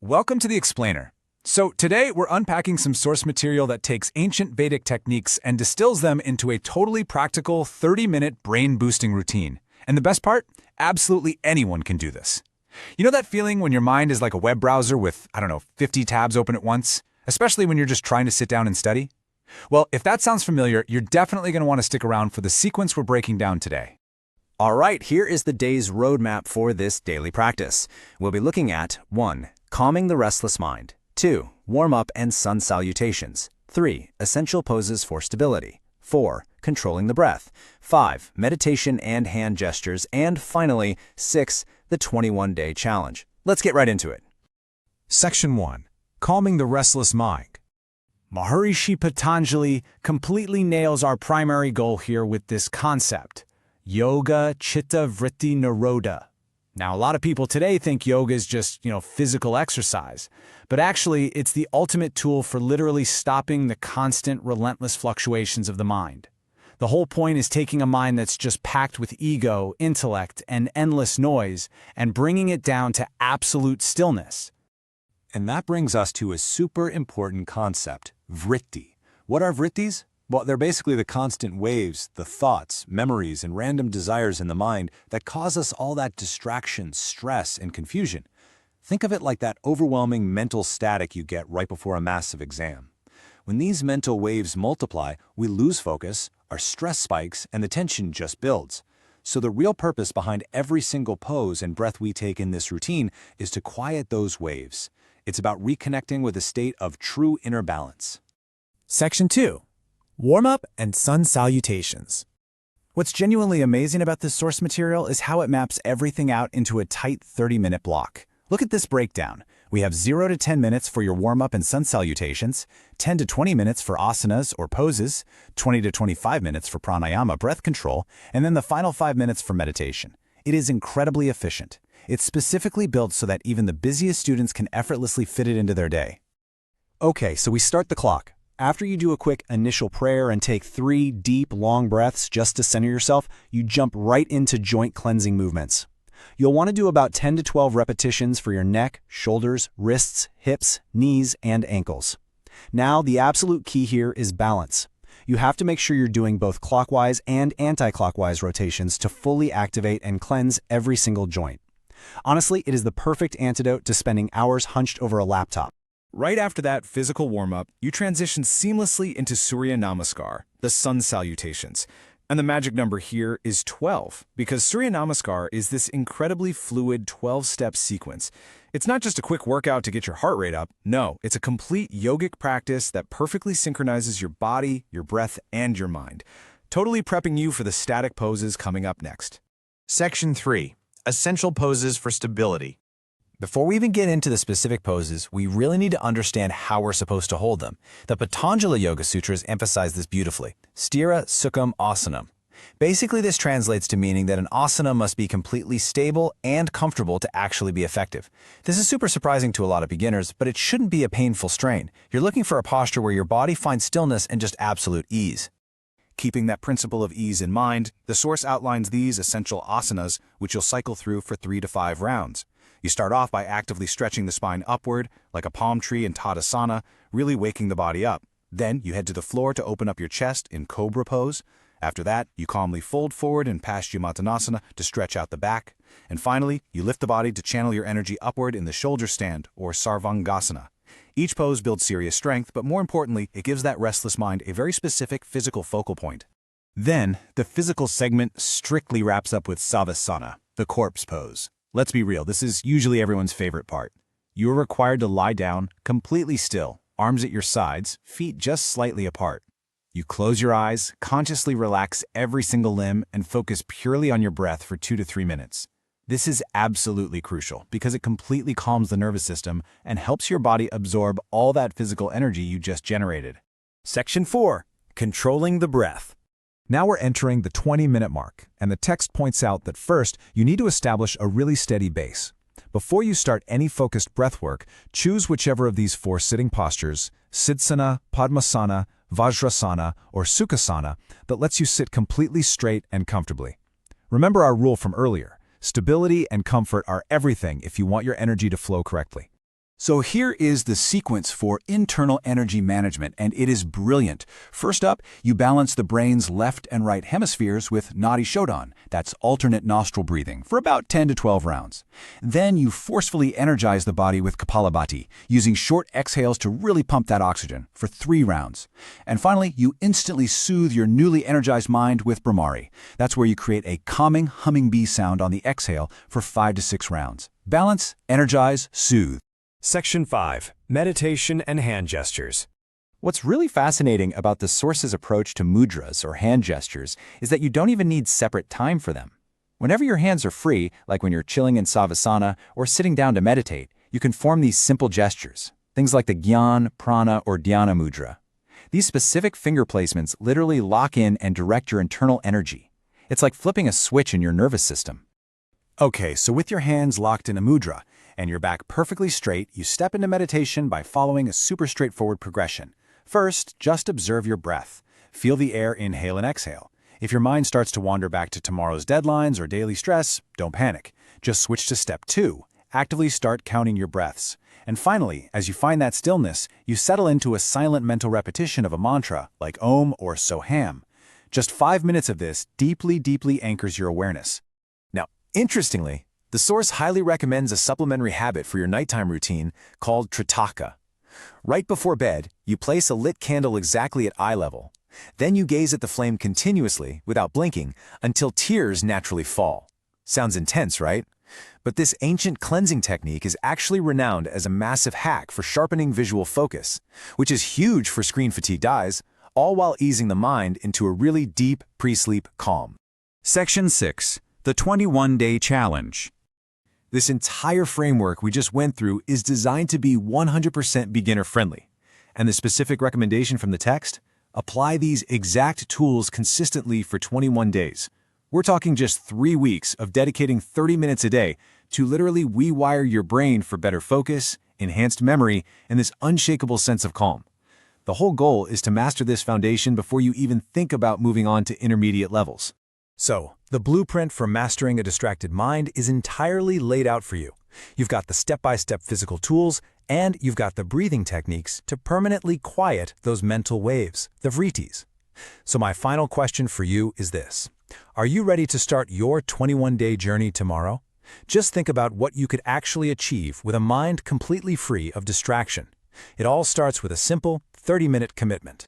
Welcome to the Explainer. So today we're unpacking some source material that takes ancient Vedic techniques and distills them into a totally practical 30-minute brain-boosting routine. And the best part? Absolutely anyone can do this. You know that feeling when your mind is like a web browser with, 50 tabs open at once? Especially when you're just trying to sit down and study? Well, if that sounds familiar, you're definitely going to want to stick around for the sequence we're breaking down today. All right, here is the day's roadmap for this daily practice. We'll be looking at 1. Calming the restless mind. 2. Warm-up and sun salutations. 3. Essential poses for stability. 4. Controlling the breath. 5. Meditation and hand gestures. And finally, 6. The 21-day challenge. Let's get right into it. Section 1. Calming the restless mind. Maharishi Patanjali completely nails our primary goal here with this concept. Yoga Chitta Vritti Nirodha. Now, a lot of people today think yoga is just, physical exercise. But actually, it's the ultimate tool for literally stopping the constant, relentless fluctuations of the mind. The whole point is taking a mind that's just packed with ego, intellect, and endless noise, and bringing it down to absolute stillness. And that brings us to a super important concept, vritti. What are vrittis? Well, they're basically the constant waves, the thoughts, memories, and random desires in the mind that cause us all that distraction, stress, and confusion. Think of it like that overwhelming mental static you get right before a massive exam. When these mental waves multiply, we lose focus, our stress spikes, and the tension just builds. So the real purpose behind every single pose and breath we take in this routine is to quiet those waves. It's about reconnecting with a state of true inner balance. Section 2. Warm-up and sun salutations. What's genuinely amazing about this source material is how it maps everything out into a tight 30-minute block. Look at this breakdown. We have 0 to 10 minutes for your warm-up and sun salutations, 10 to 20 minutes for asanas or poses, 20 to 25 minutes for pranayama breath control, and then the final 5 minutes for meditation. It is incredibly efficient. It's specifically built so that even the busiest students can effortlessly fit it into their day. Okay, so we start the clock. After you do a quick initial prayer and take 3 deep, long breaths just to center yourself, you jump right into joint cleansing movements. You'll want to do about 10 to 12 repetitions for your neck, shoulders, wrists, hips, knees, and ankles. Now, the absolute key here is balance. You have to make sure you're doing both clockwise and anti-clockwise rotations to fully activate and cleanse every single joint. Honestly, it is the perfect antidote to spending hours hunched over a laptop. Right after that physical warm-up, you transition seamlessly into Surya Namaskar, the sun salutations. And the magic number here is 12, because Surya Namaskar is this incredibly fluid 12-step sequence. It's not just a quick workout to get your heart rate up. No, it's a complete yogic practice that perfectly synchronizes your body, your breath, and your mind, totally prepping you for the static poses coming up next. Section 3. Essential poses for stability. Before we even get into the specific poses, we really need to understand how we're supposed to hold them. The Patanjali Yoga Sutras emphasize this beautifully. Sthira Sukham Asanam. Basically, this translates to meaning that an asana must be completely stable and comfortable to actually be effective. This is super surprising to a lot of beginners, but it shouldn't be a painful strain. You're looking for a posture where your body finds stillness and just absolute ease. Keeping that principle of ease in mind, the source outlines these essential asanas, which you'll cycle through for 3 to 5 rounds. You start off by actively stretching the spine upward, like a palm tree in Tadasana, really waking the body up. Then you head to the floor to open up your chest in Cobra pose. After that, you calmly fold forward in Paschimottanasana to stretch out the back. And finally, you lift the body to channel your energy upward in the shoulder stand, or Sarvangasana. Each pose builds serious strength, but more importantly, it gives that restless mind a very specific physical focal point. Then, the physical segment strictly wraps up with Savasana, the corpse pose. Let's be real, this is usually everyone's favorite part. You are required to lie down, completely still, arms at your sides, feet just slightly apart. You close your eyes, consciously relax every single limb, and focus purely on your breath for 2 to 3 minutes. This is absolutely crucial because it completely calms the nervous system and helps your body absorb all that physical energy you just generated. Section 4. Controlling the breath. Now we're entering the 20-minute mark, and the text points out that first, you need to establish a really steady base. Before you start any focused breath work, choose whichever of these 4 sitting postures, Siddhasana, Padmasana, Vajrasana, or Sukhasana, that lets you sit completely straight and comfortably. Remember our rule from earlier. Stability and comfort are everything if you want your energy to flow correctly. So here is the sequence for internal energy management, and it is brilliant. First up, you balance the brain's left and right hemispheres with Nadi Shodhan, that's alternate nostril breathing, for about 10 to 12 rounds. Then you forcefully energize the body with Kapalabhati, using short exhales to really pump that oxygen, for 3 rounds. And finally, you instantly soothe your newly energized mind with Brahmari. That's where you create a calming, humming bee sound on the exhale for 5 to 6 rounds. Balance, energize, soothe. Section 5. Meditation and Hand Gestures. What's really fascinating about the Source's approach to mudras, or hand gestures, is that you don't even need separate time for them. Whenever your hands are free, like when you're chilling in Savasana or sitting down to meditate, you can form these simple gestures, things like the Dhyaan, Prana, or Dhyana mudra. These specific finger placements literally lock in and direct your internal energy. It's like flipping a switch in your nervous system. Okay, so with your hands locked in a mudra, and your back perfectly straight, you step into meditation by following a super straightforward progression. First, just observe your breath. Feel the air inhale and exhale. If your mind starts to wander back to tomorrow's deadlines or daily stress, don't panic. Just switch to step 2. Actively start counting your breaths. And finally, as you find that stillness, you settle into a silent mental repetition of a mantra, like Om or Soham. Just 5 minutes of this deeply, deeply anchors your awareness. Now, interestingly, the Source highly recommends a supplementary habit for your nighttime routine called Tratak. Right before bed, you place a lit candle exactly at eye level. Then you gaze at the flame continuously, without blinking, until tears naturally fall. Sounds intense, right? But this ancient cleansing technique is actually renowned as a massive hack for sharpening visual focus, which is huge for screen-fatigued eyes, all while easing the mind into a really deep pre-sleep calm. Section 6. The 21-Day Challenge. This entire framework we just went through is designed to be 100% beginner-friendly. And the specific recommendation from the text? Apply these exact tools consistently for 21 days. We're talking just 3 weeks of dedicating 30 minutes a day to literally rewire your brain for better focus, enhanced memory, and this unshakable sense of calm. The whole goal is to master this foundation before you even think about moving on to intermediate levels. So, the blueprint for mastering a distracted mind is entirely laid out for you. You've got the step-by-step physical tools, and you've got the breathing techniques to permanently quiet those mental waves, the vrittis. So my final question for you is this. Are you ready to start your 21-day journey tomorrow? Just think about what you could actually achieve with a mind completely free of distraction. It all starts with a simple 30-minute commitment.